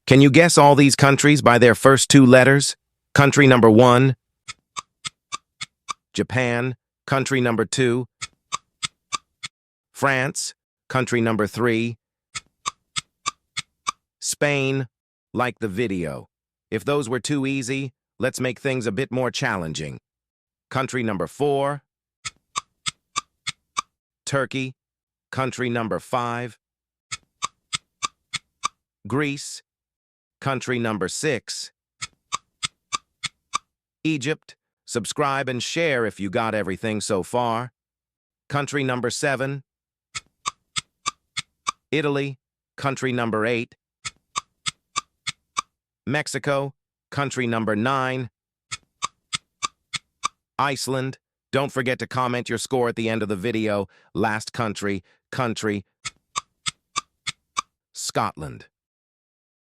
Can you guess all these countries by their first two letters? Country number 1, Japan. Country number 2, France. Country number 3, Spain. Like the video. If those were too easy, let's make things a bit more challenging. Country number 4, Turkey. Country number 5, Greece. Country number 6, Egypt. Subscribe and share if you got everything so far. Country number 7, Italy. Country number 8, Mexico. Country number 9, Iceland. Don't forget to comment your score at the end of the video. Last country, Scotland.